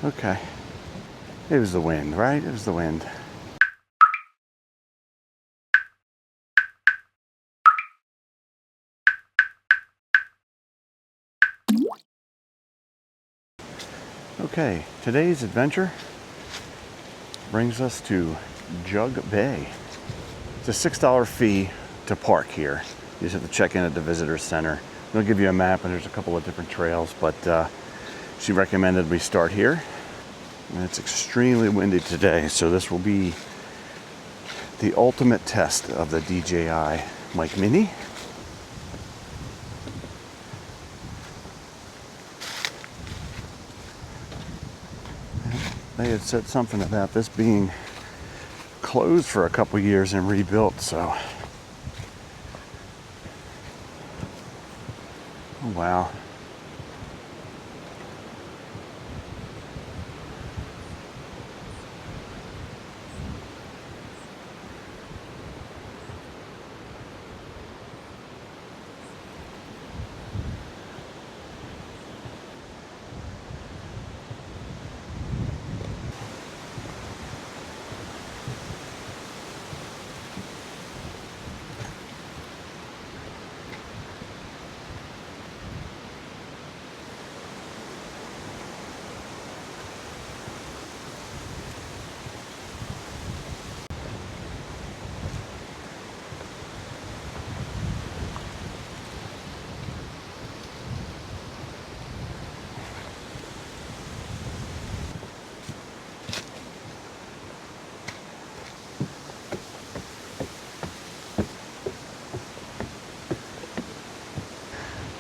Okay. It was the wind, right? It was the wind. Okay, today's adventure brings us to Jug Bay. It's a $6 fee to park here. You just have to check in at the visitor center. They'll give you a map and there's a couple of different trails, but she recommended we start here. And it's extremely windy today, so this will be the ultimate test of the DJI Mic Mini. They had said something about this being closed for a couple years and rebuilt, so. Oh, wow.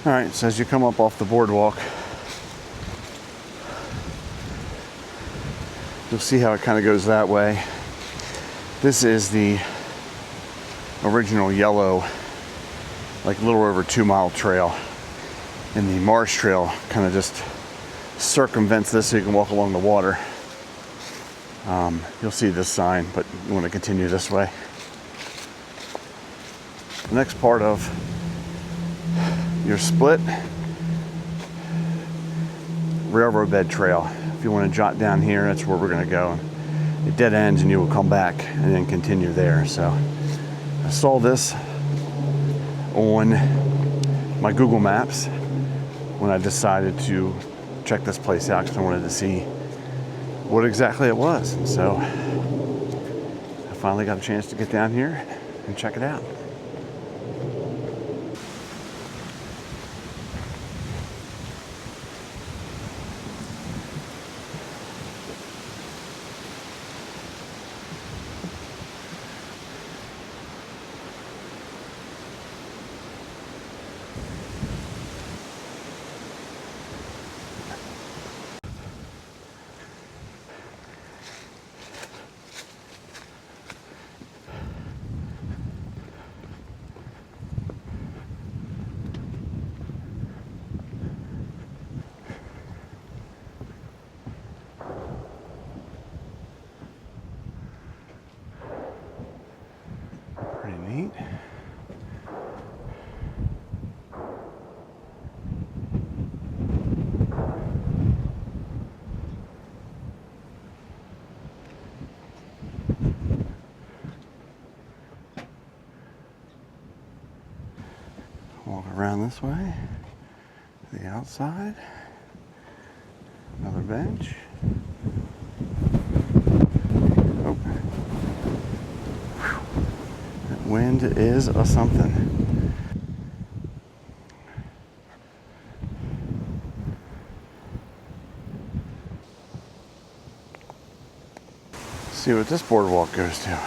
All right, so as you come up off the boardwalk, you'll see how it kind of goes that way. This is the original yellow, like a little over 2 mile trail. And the marsh trail kind of just circumvents this so you can walk along the water. You'll see this sign, but you want to continue this way. The next part of your split railroad bed trail. If you want to jot down here, that's where we're going to go. It dead ends and you will come back and then continue there. So I saw this on my Google Maps when I decided to check this place out because I wanted to see what exactly it was. And so I finally got a chance to get down here and check it out. Pretty neat. Walk around this way, the outside, another bench. Oh, that wind is a something. See what this boardwalk goes to.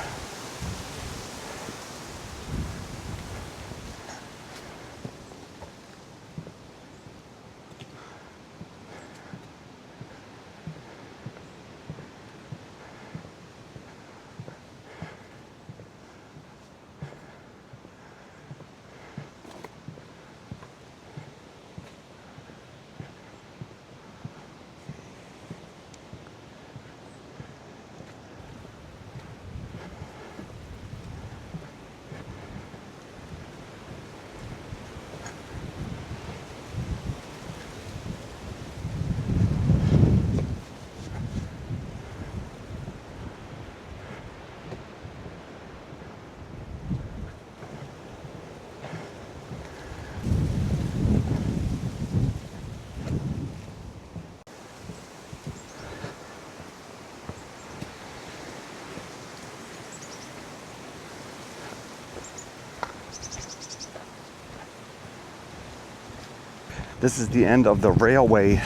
This is the end of the railway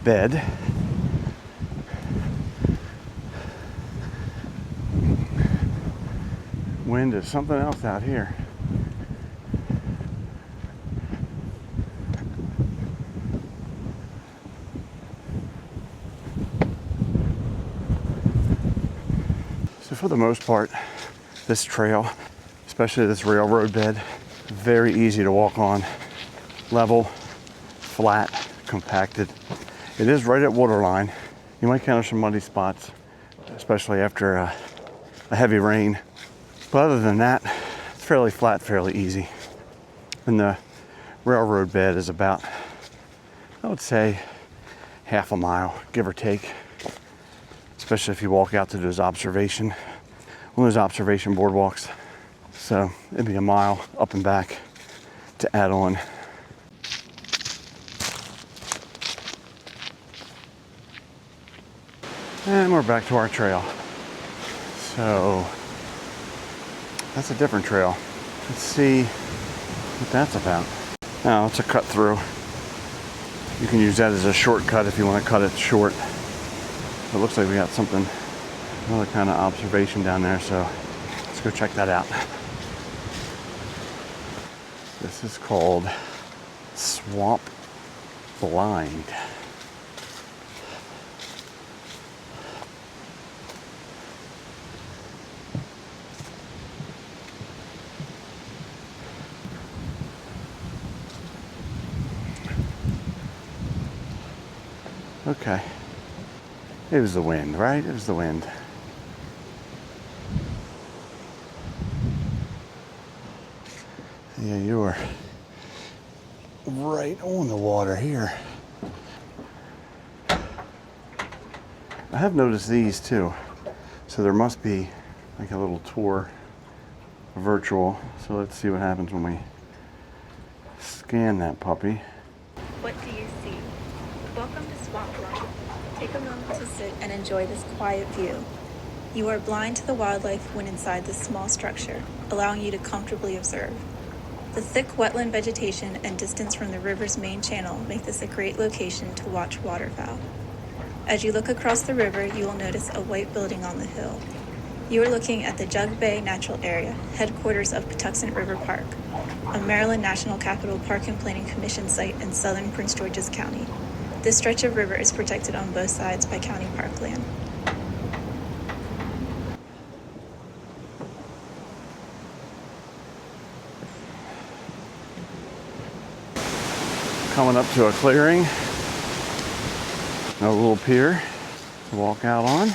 bed. Wind is something else out here. So for the most part, this trail, especially this railroad bed, very easy to walk on. Level, flat, compacted. It is right at waterline. You might encounter some muddy spots, especially after a heavy rain. But other than that, it's fairly flat, fairly easy. And the railroad bed is about, I would say, half a mile, give or take. Especially if you walk out to one of those observation boardwalks. So it'd be a mile up and back to add on. And we're back to our trail. So that's a different trail. Let's see what that's about. Now it's a cut through. You can use that as a shortcut if you want to cut it short. It looks like we got something, another kind of observation down there, so let's go check that out. This is called Swamp Blind. Okay. It was the wind, right? It was the wind. Yeah, you were right on the water here. I have noticed these too. So there must be like a little tour, virtual. So let's see what happens when we scan that puppy. What do you see? Welcome to Swampland. Take a moment to sit and enjoy this quiet view. You are blind to the wildlife when inside this small structure, allowing you to comfortably observe. The thick wetland vegetation and distance from the river's main channel make this a great location to watch waterfowl. As you look across the river, you will notice a white building on the hill. You are looking at the Jug Bay Natural Area, headquarters of Patuxent River Park, a Maryland National Capital Park and Planning Commission site in southern Prince George's County. This stretch of river is protected on both sides by county parkland. Coming up to a clearing, a little pier to walk out on.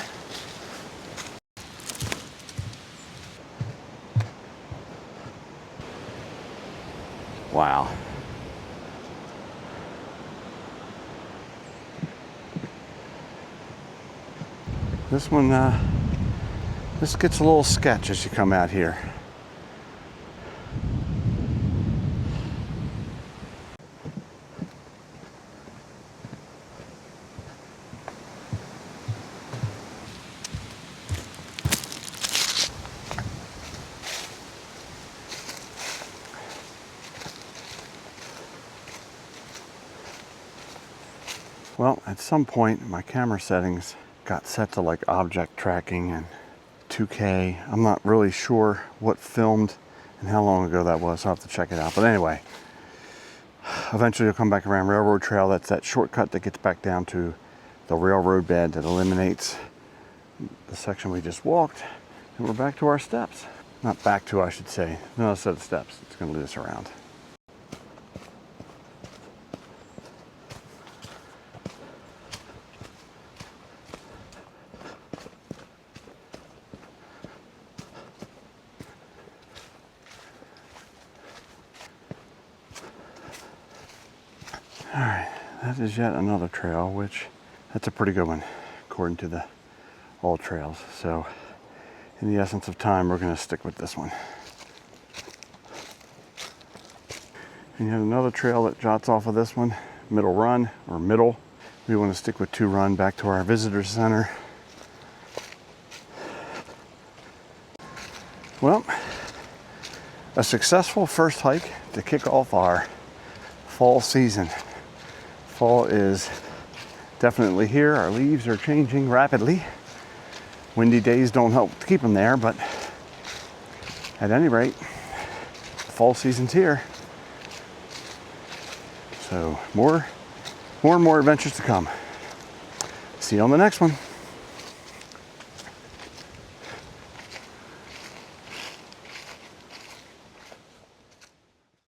Wow. This one, this gets a little sketch as you come out here. Well, at some point, my camera settings got set to like object tracking and 2K. I'm not really sure what filmed and how long ago that was, so I'll have to check it out. But anyway, eventually you'll come back around Railroad Trail. That's that shortcut that gets back down to the railroad bed that eliminates the section we just walked. And we're back to our steps. Not back to, I should say. Another set of steps. It's going to lead us around. All right, that is yet another trail, which that's a pretty good one, according to the all trails. So, in the essence of time, we're going to stick with this one. And you have another trail that jots off of this one, Middle Run or Middle. We want to stick with 2 Run back to our visitor center. Well, a successful first hike to kick off our fall season. Fall is definitely here. Our leaves are changing rapidly. Windy days don't help to keep them there, but at any rate, fall season's here. So more and more adventures to come. See you on the next one.